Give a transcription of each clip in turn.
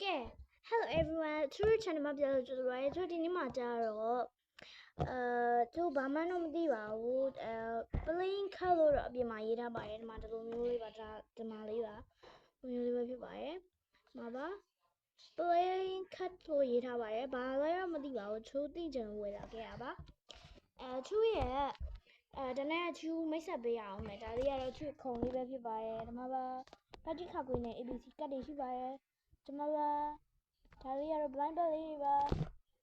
Yeah, hello everyone. Through channel မှာပြောလို့ကြိုးဆိုပါရစေ။ဒီနေ့မှာကျတော့သူဘာမှတော့မသိပါဘူး။ plain color တော့အပြင်မှာရေးထားပါတယ်။ဒီမှာဒီလိုမျိုးလေးပါဒီမှာလေးပါ။မျိုးလေးပဲဖြစ်ပါတယ်။မှာပါ plain cut လို့ရေးထားပါတယ်။ဘာလဲတော့မသိပါဘူး။သူသိချင်ဝယ်လာခဲ့ရပါ။သူရဲ့တနေ့သူမိတ်ဆက်ပေးရအောင်မယ်။ဒါလေးကတော့သူခုံလေးပဲဖြစ်ပါတယ်။ဒီမှာပါဖတ်ကြည့်ခါကွင်းနဲ့ ABC ကတ်တွေရှိပါတယ်။ဒီမှာပါဒါလေးကတော့ blind bag လေးပါ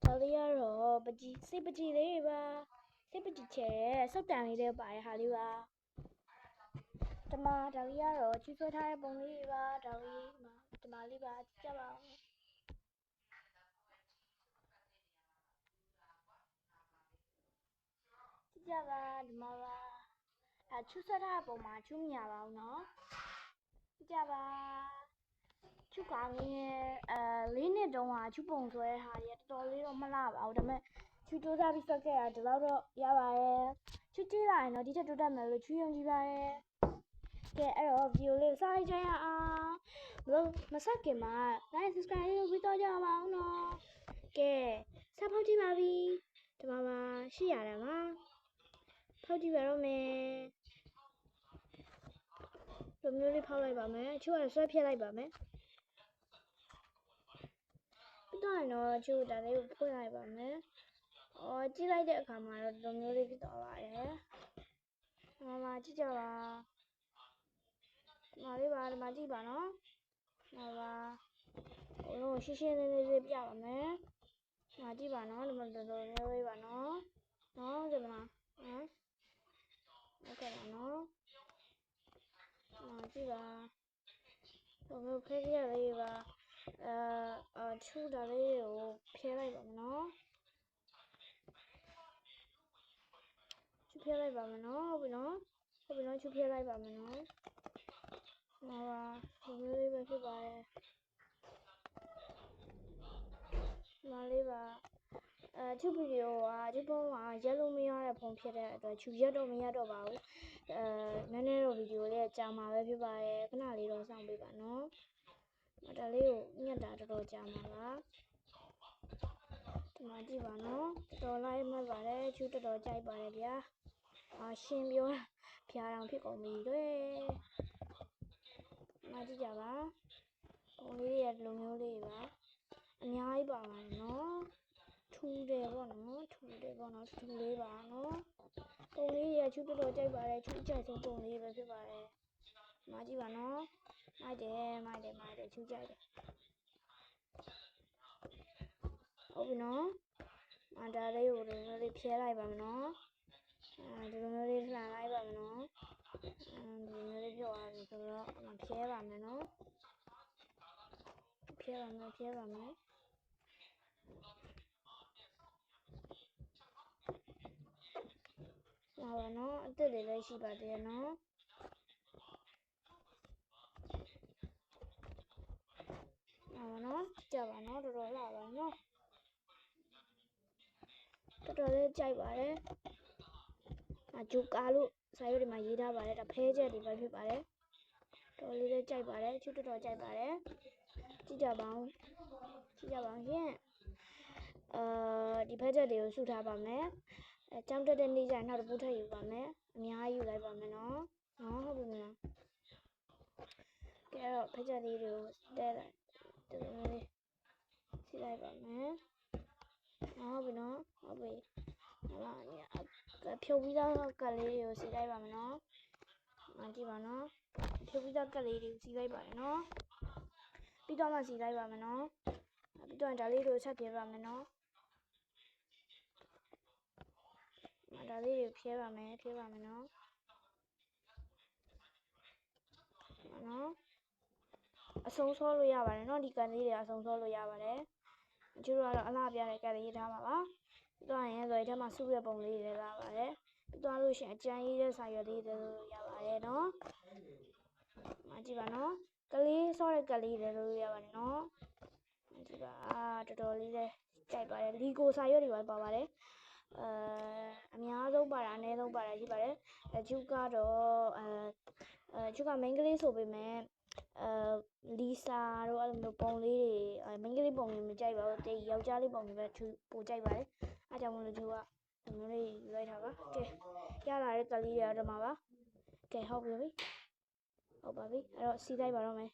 ဒါလေးကတော့ပကြီးစိတ်ပကြီးလေးပါစိတ်ပကြီးချဲစောက်တန်လေးတွေပါရဟာလေးပါဒီမှာဒါလေးကတော့ချူဆွဲထားတဲ့ပုံလေးပါဒါလေးမှာဒီမှာလေးပါကြည့်ပါဦးကြည့်ကြပါဒီမှာပါချူဆွဲထားတဲ့ပုံမှာချူမရပါဘူးနော်ကြည့်ကြပါချူကောင်းရဲ့၄နှစ်တုန်းကချူပုံဆွဲဟာရတော်တော်လေးတော့မလှပါဘူးဒါပေမဲ့ချူတိုးစားပြီးဆွဲခဲ့တာဒီလောက်တော့ရပါတယ်ချူကြည့်လိုက်ရင်တော့ဒီထက်တိုးတက်မယ်လို့ချူယုံကြည်ပါတယ်ကဲအဲ့တော့ဗီဒီယိုလေးစားလိုက်ကြရအောင်ဘလို့မဆက်ခင်မှာ like subscribe လုပ်ပြီးတော့ကြပါအောင်နော်ကဲဆက်ဖောက်ကြည့်ပါပြီဒီမှာရှိရတယ်မှာဖောက်ကြည့်ပါတော့မယ်လိုမျိုးလေးဖောက်လိုက်ပါမယ်ချူကဆွဲဖြတ်လိုက်ပါမယ်တော့တော့ကျိုးဒါလေးကိုဖွင့်လိုက်ပါမယ်။ကြည့်လိုက်တဲ့အခါမှာတော့ဒီလိုမျိုးလေးဖြစ်သွားပါတယ်။မှာကြည့်ကြပါ။ဒီမှာကြည့်ပါနော်။ဘလုံးရှင်းရှင်းလေးလေးပြပါမယ်။ကြည့်ပါနော်ဒီမှာဒီလိုမျိုးလေးပါနော်။နော်ဒီမှာဟုတ်ကဲ့ပါနော်။ကြည့်ပါ။ဘလုံးဖဲရလေးပါချူဒါလေးကိုဖျဲလိုက်ပါမယ်နော်ချူဖျဲလိုက်ပါမယ်နော်ဟုတ်ပြီနော်ချူဖျဲလိုက်ပါမယ်နော်မှာပါဒီလိုလေးပဲဖြစ်ပါတယ်မှာလေးပါချူဗီဒီယိုကဒီပုံမှာရက်လို့မရတဲ့ပုံဖြစ်တဲ့အတွက်ချူရက်တော့မရတော့ပါဘူးနည်းနည်းတော့ဗီဒီယိုလေးကြာမှာပဲဖြစ်ပါတယ်ခဏလေးတော့စောင့်ပေးပါနော်ဒါလေးကိုညက်တာတော်တော်ကြာမှာပါဒီမှာကြည့်ပါနော်တော်လိုက်မှတ်ပါတယ်ချူတော်တော်ကြိုက်ပါတယ်ဗျာရှင်းပြောဖျားတောင်ဖြစ်ကုန်ပြီတွေ့ကြည့်ကြပါပုံလေးရလိုမျိုးလေးပါအများကြီးပါပါတယ်နော်ထူတယ်ပေါ့နော်ထူလေးပါနော်ပုံလေးရချူတော်တော်ကြိုက်ပါတယ်ချူကြိုက်ဆုံးပုံလေးပဲဖြစ်ပါတယ်ကြည့်ပါနော်မိုက်တယ်ချူကြိုက်တယ်ဟုတ်ပြီနော်ဒါလေးကိုဒီလိုလေးဖြဲလိုက်ပါမယ်နော်ဒီလိုမျိုးလေးလှန်လိုက်ပါမယ်နော်ဒီလိုမျိုးလေးပြောရပြီဆိုတော့ဖြဲပါမယ်နော်ဖြဲပါမယ်ပါနော်အစ်စ်တွေလည်းရှိပါသေးတယ်နော်နော်ကြပါနော်တော်တော်လှပါနော်တော်တော်လေးကြိုက်ပါတယ်ဂျူကာလို့စာရွက်တွေမှာရေးထားပါတယ်ဒါဖဲချက်တွေပဲဖြစ်ပါတယ်တော်လေးလေးကြိုက်ပါတယ်ချူတော်တော်ကြိုက်ပါတယ်ကြည့်ကြပါဦးရှင်ဒီဖဲချက်တွေကိုစုထားပါမယ်ကျောင်းတက်တဲ့နေ့ကျရင်နောက်တစ်ပုတ်ထပ်ယူပါမယ်အများကြီးယူလိုက်ပါမယ်နော်ဟုတ်ပြီမလားကဲတော့ဖဲချက်လေးတွေကိုတဲလိုက်ဒီလိုလေးစီလိုက်ပါမယ်ဟုတ်ပြီနော်ဟုတ်ပြီဖြုတ်ပြီးသားကတ်လေးတွေကိုစီလိုက်ပါမယ်နော်ကြည့်ပါနော်ဖြုတ်ပြီးသားကတ်လေးတွေကိုစီလိုက်ပါတယ်နော်ပြီးတော့မှစီလိုက်ပါမယ်နော်ပြီးတော့ဒါလေးတွေကိုဆက်ပြပါမယ်နော်ဒါလေးတွေဖြဲပါမယ်နော်အဆုံးစောလို့ရပါတယ်နော်ဒီကတ်လေးတွေအဆုံးစောလို့ရပါတယ်ကျတို့ကတော့အလှပြတဲ့ကတ်လေးထားပါပါပြီးတော့ရင်ဆိုရင်ထဲမှာစုရပုံလေးတွေလာပါတယ်ပြီးတော့လို့ရှိရင်အကျန်းရေးတဲ့စာရွက်လေးတွေလို့ရပါတယ်နော်ကြည့်ပါနော်ကလေးစောတဲ့ကတ်လေးတွေလို့ရပါတယ်နော်ကြည့်ပါတော်တော်လေးလေးကြိုက်ပါတယ်လီကိုစာရွက်တွေပါပါတယ်အများဆုံးပါတာအနည်းဆုံးပါတာရှိပါတယ်ကျူကတော့ကျူက main ကလေးဆိုပေမဲ့လီဆာတို့အဲ့လိုမျိုးပုံလေးတွေ မိန်းကလေးပုံလေးမကြိုက်ပါဘူးတေးယောက်ျားလေးပုံလေးပဲသူပိုကြိုက်ပါတယ်အားကြောင့်မလို့သူကဒီမျိုးလေးယူလိုက်တာပါကဲရလာတဲ့ကလေးတွေတော့မှာပါကဲဟုတ်ပြီဟုတ်ပါပြီအဲ့တော့စီးလိုက်ပါတော့မယ်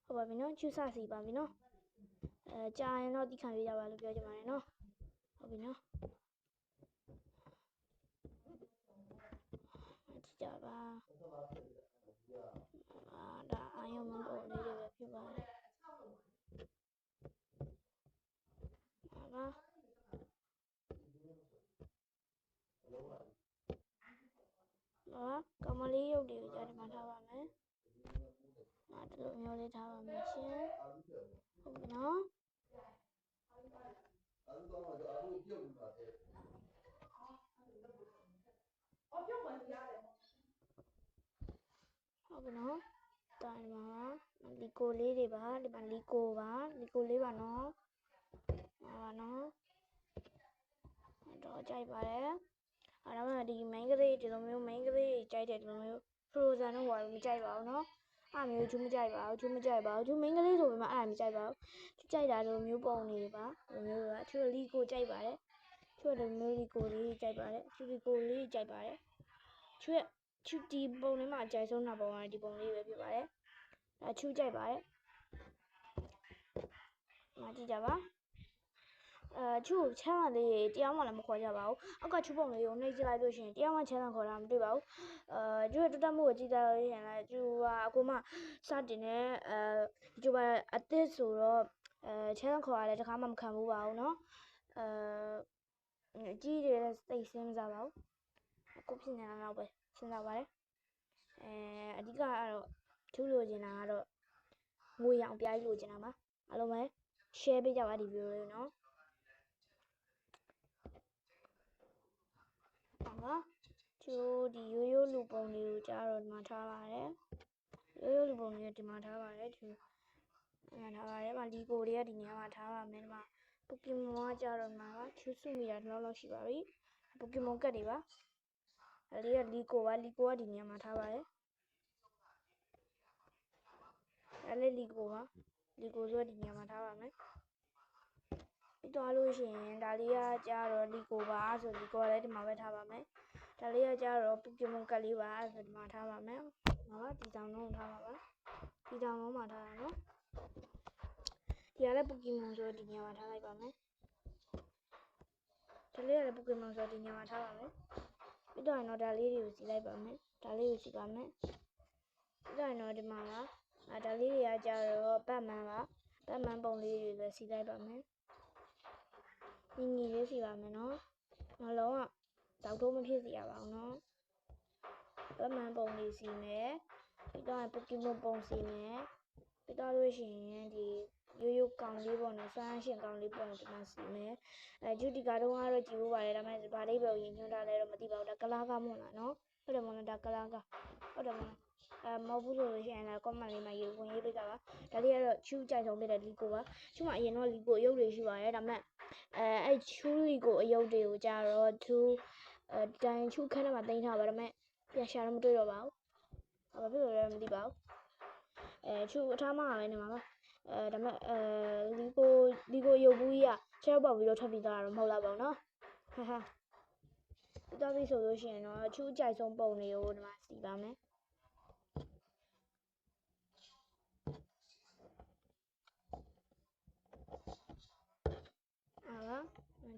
ဟုတ်ပါပြီနော်ချူစာစီပါပြီနော်ကြာရင်တော့တိခံရကြပါလို့ပြောချင်ပါတယ်နော်ဟုတ်ပြီနော်ကြပါဒါအာယုံမပုံလေးတွေပဲဖြစ်ပါတယ်ကမလေးရုပ်တွေကိုကြာဒီမှာထားပါမယ်ဒီလိုမျိုးလေးထားပါမယ်ရှင်ဟုတ်ပြီနော်ဟုတ်ပြီနော်တိုင်းပါလီကိုလေးတွေပါဒီမှာလီကိုလေးပါနော်ပါနော်တော့ကြိုက်ပါတယ်အဲ့တော့ဒီ main ကလေးဒီလိုမျိုး main ကလေးကြိုက်တဲ့ဒီလိုမျိုး frozen တော့ဘာလို့မကြိုက်ပါဘူးနော်အဲ့မျိုးသူမကြိုက်ပါဘူးသူ main ကလေးဆိုပေမဲ့အဲ့ဒါမကြိုက်ပါဘူးသူကြိုက်တာလိုမျိုးပုံနေပါလိုမျိုးကသူလီကိုကြိုက်ပါတယ်သူလိုမျိုးလီကိုလေးကြိုက်ပါတယ်သူလီကိုလေးကြိုက်ပါတယ်သူဒီပုံလေးမှာအကြိုက်ဆုံးတာပုံကဒီပုံလေးပဲဖြစ်ပါတယ်ချူကြိုက်ပါတယ်မကြည့်ကြပါချူချမ်းသာလေးတရားမှလည်းမခေါ်ကြပါဘူးအောက်ကချူပုံလေးကိုနှိပ်ကြည့်လိုက်လို့ရှိရင်တရားမှချမ်းသာခေါ်တာမတွေ့ပါဘူးကျူရဲ့တက်မှုကိုကြည့်လိုက်လို့ရှိရင်လည်းကျူကအခုမှစတင်နေကျူကအသစ်ဆိုတော့ချမ်းသာခေါ်ရလဲတခါမှမခံဘူးပါဘူးเนาะအကြီးတွေစိတ်စင်းမစားပါဘူးအခုဖြစ်နေတာတော့ပဲစဉ်းစားပါတယ်အဓိကကတော့ကျူလိုချင်တာကတော့ငွေရောင်ပြိုင်လိုချင်တာပါအားလုံးပဲ share ပေးကြပါဒီ video လေးเนาะနော်ကျိုးဒီရိုးရိုးလူပုံလေးကိုကြားတော့ဒီမှာထားပါတယ်ရိုးရိုးလူပုံလေးဒီမှာထားပါတယ်ကျိုးဒီမှာထားပါတယ်လီကိုတွေကဒီနေရာမှာထားပါမယ်ဒီမှာပိုကီမွန်ကကြားတော့မှာပါချူစုမိတာလောက်ရှိပါပြီပိုကီမွန်ကတ်တွေပါဒါလေးကလီကိုကဒီနေရာမှာထားပါတယ်ဒါလေးလီကိုဆိုဒီနေရာမှာထားပါမယ်ပြီးသွားလို့ရှိရင်ဒါလေးကကြားတော့လီကိုပါဆိုလီကိုလည်းဒီမှာပဲထားပါမယ်ဒါလေးကကြားတော့ပိုကီမွန်ကတ်လေးပါဆိုဒီမှာထားပါမယ်ဒီတောင်လုံးထားပါပါဒီတောင်လုံးမှာထားတာနော်ဒီကလည်းပိုကီမွန်ဆိုဒီနေရာမှာထားလိုက်ပါမယ်ဒါလေးကလည်းပိုကီမွန်ဆိုဒီနေရာမှာထားပါမယ်ပြီးတော့တော့ဒါလေးတွေကိုစီလိုက်ပါမယ်ဒါလေးကိုစီပါမယ်ပြီးတော့တော့ဒီမှာကဒါလေးတွေကကြားတော့ဘတ်မန်ပါဘတ်မန်ပုံလေးတွေပဲစီလိုက်ပါမယ်ညီလေးစီပါမယ်နော်နှလုံးကတောက်တော့မဖြစ်စီရပါဘူးနော်ဘတ်မန်ပုံလေးစီမယ်ပြီးတော့ပိုကီမွန်ပုံစီမယ်ပြီးတော့လို့ရှိရင်ဒီရိုးကောင်လေးပေါ့နော်စွမ်းရှင်ကောင်လေးပုံဒီမှာစီမယ်ဂျူတီကတော့ကြည့်ဖို့ပါတယ်ဒါပေမဲ့ဗာလေးပဲရင်ညွှန်းထားလဲတော့မသိပါဘူးဒါကလာကမွန်လားနော်ဟုတ်တယ်မလားဒါကလာကဟုတ်တယ်မလားမဟုတ်ဘူးဆိုလို့ရှိရင်လည်း comment လေးမှာရေးဝင်ရေးပေးကြပါဒါလေးကတော့ချူကြိုက်ဆုံးဖြစ်တဲ့လီကိုပါချူမအရင်တော့လီကိုအယုတ်တွေရှိပါတယ်ဒါပေမဲ့အဲ့ချူလီကိုအယုတ်တွေကိုကြတော့သူတိုင်ချူခန်းထဲမှာတင်ထားပါဒါပေမဲ့ပြန်ရှာတော့မတွေ့တော့ပါဘူးဘာဖြစ်လို့လဲမသိပါဘူးချူအထားမှာပဲနေမှာပါဒါပေမဲ့လီကိုရုပ်ဘူးကြီးကချဲပေါက်ပြီးတော့ထွက်ပြီးသားတော့မဟုတ်လားပေါ့နော်ဟာတော်ပြီဆိုလို့ရှိရင်တော့ချူကြိုက်ဆုံးပုံတွေကိုဒီမှာစီပါမယ်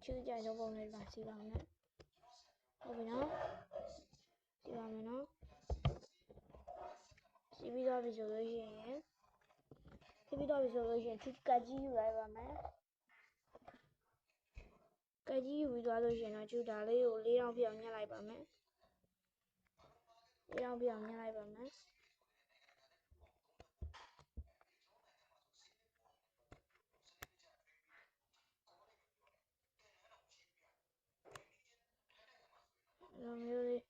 ချူကြိုက်ဆုံးပုံတွေပါစီပါမယ်ဟုတ်ပြီနော်စီပါမယ်နော်စီပြီးတော့ပြီဆိုလို့ရှိရင်ချူကတ်ကြီးယူလိုက်ပါမယ်ကတ်ကြီးယူပြီးသွားလို့ရှိရင်တော့ချူဒါလေးကို4000ပြအောင်ညှက်လိုက်ပါမယ်4000ပြအောင်ညှက်လိုက်ပါမယ်လိုမျိုးလေး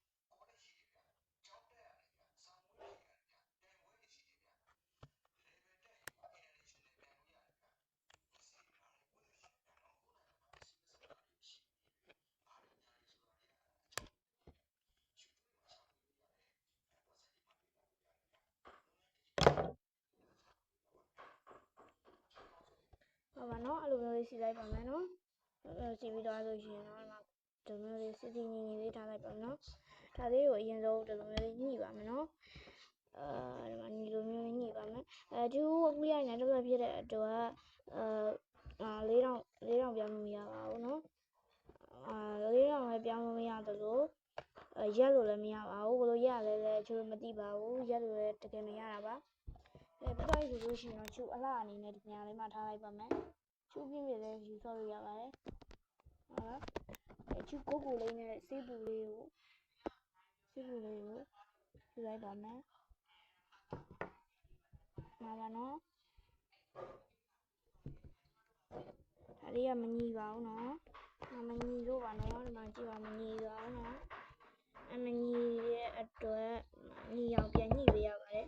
အဲ့လိုမျိုးလေးစီလိုက်ပါမယ်နော်စီပြီးတော့ဆိုရှင်တော့ဒီမျိုးလေးစီညီလေးထားလိုက်ပါနော်ဒါလေးကိုအရင်ဆုံးဒီလိုမျိုးလေးညှိပါမယ်နော်ဒီမှာဒီလိုမျိုးညှိပါမယ်ဒီအခုရနေတော့ဖြစ်တဲ့အတွက်4000ပြောင်းလို့မရပါဘူးနော်4000လည်းပြောင်းလို့မရသလိုရက်လို့လည်းမရပါဘူးဘယ်လိုရလဲလဲကျိုးမသိပါဘူးရက်လို့လည်းတကယ်မရတာပါပြပြဆိုလို့ရှိရင်တော့ကျိုးအလှအနေနဲ့ဒီညာလေးမှာထားလိုက်ပါမယ်ကျိုးပြင်းပြလည်းယူဆော့လို့ရပါတယ်ကျိုးကိုလေးနဲ့ဆေးပူလေးကိုယူလိုက်ပါမယ်မှာပါနော်ဒါလေးကမညီပါဘူးနော်မညီလို့ပါနော်ဒီမှာကြည့်ပါမညီပါဘူးနော်မညီတဲ့အတွက်ညီအောင်ပြန်ညှိပေးရပါတယ်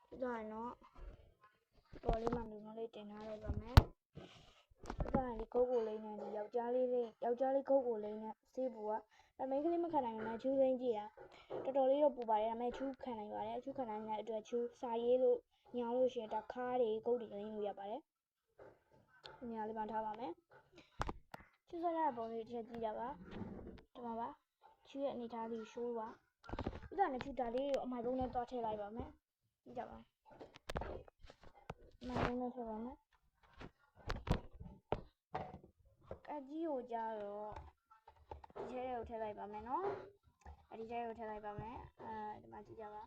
ပြီးတော့နော်တော်လေးမှလူမျိုးလေးတင်ထားလိုက်ပါမယ်ပြီးတော့ဒီကုတ်ကိုလေးနဲ့ဒီယောက်ျားလေးကုတ်ကိုလေးနဲ့ဆေးပူကမိန်းကလေးမခံနိုင်ဘူးနော်ချူးစိမ့်ကြည့်တာတော်တော်လေးတော့ပူပါတယ်ဒါပေမဲ့ချူးခံနိုင်ပါတယ်ချူးခံနိုင်တဲ့အတွက်ချူးစာရေးလို့ညောင်းလို့ရှိရင်ဒါခါးတွေကုတ်တွေလိမ့်လို့ရပါတယ်ညာလေးမှထားပါမယ်ချူးစားရတဲ့ပုံလေးတစ်ချက်ကြည့်ကြပါဒီမှာပါချူးရဲ့အနေထားလေးရှိုးပါပြီးတော့ချူးဒါလေးကိုအမိုက်ပုံးနဲ့သွားထည့်လိုက်ပါမယ်ကြည့်ကြပါအမိုက်ပုံးနဲ့ထည့်ပါမယ်ကကြီးကိုကြတော့ဒီထဲကိုထည့်လိုက်ပါမယ်နော်ဒီထဲကိုထည့်လိုက်ပါမယ်ဒီမှာကြည့်ကြပါ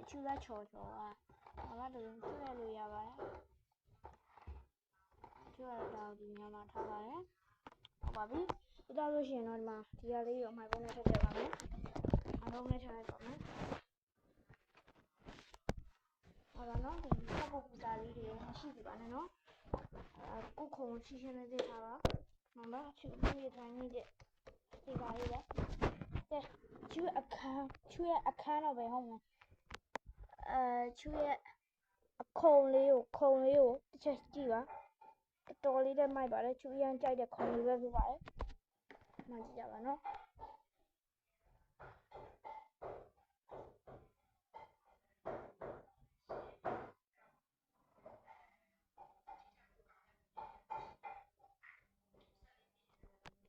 ချူးသားချော်ပါဘာမှတူထည့်လိုက်လို့ရပါတယ်ချူးရတော့ဒီညမှာထားပါတယ်ဟုတ်ပါပြီပြီးတော့လို့ရှိရင်တော့ဒီမှာဒီဟာလေးကိုအမိုက်ပုံးနဲ့ထည့်ပါမယ်အလုံးနဲ့ထည့်လိုက်ပါမယ်ဟုတ်ပါနော်ဒီပုတ်ပူစာလေးတွေမရှိပြီပါနဲ့နော်ကုတ်ခုံရှင်းရှင်းလေးထားပါမှန်ပါချူပြီးရတိုင်းနေတဲ့ဒီပါလေးပဲကဲချူအခန်းတော့ပဲဟုတ်မယ်ချူရဲ့ခုံလေးကိုတစ်ချက်ကြည့်ပါတော်လေးနဲ့မိုက်ပါတယ်ချူရမ်းကြိုက်တဲ့ခုံလေးပဲဖြစ်ပါတယ်မှန်ကြည့်ကြပါနော်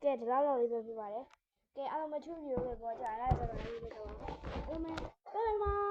ကဲဒီလောက်လေးပဲဖြစ်ပါတယ်ကဲအားလုံးမချူပြီးလို့ပဲပေါ်ကြရတာဒါပဲလေးတော့ဦးမယ်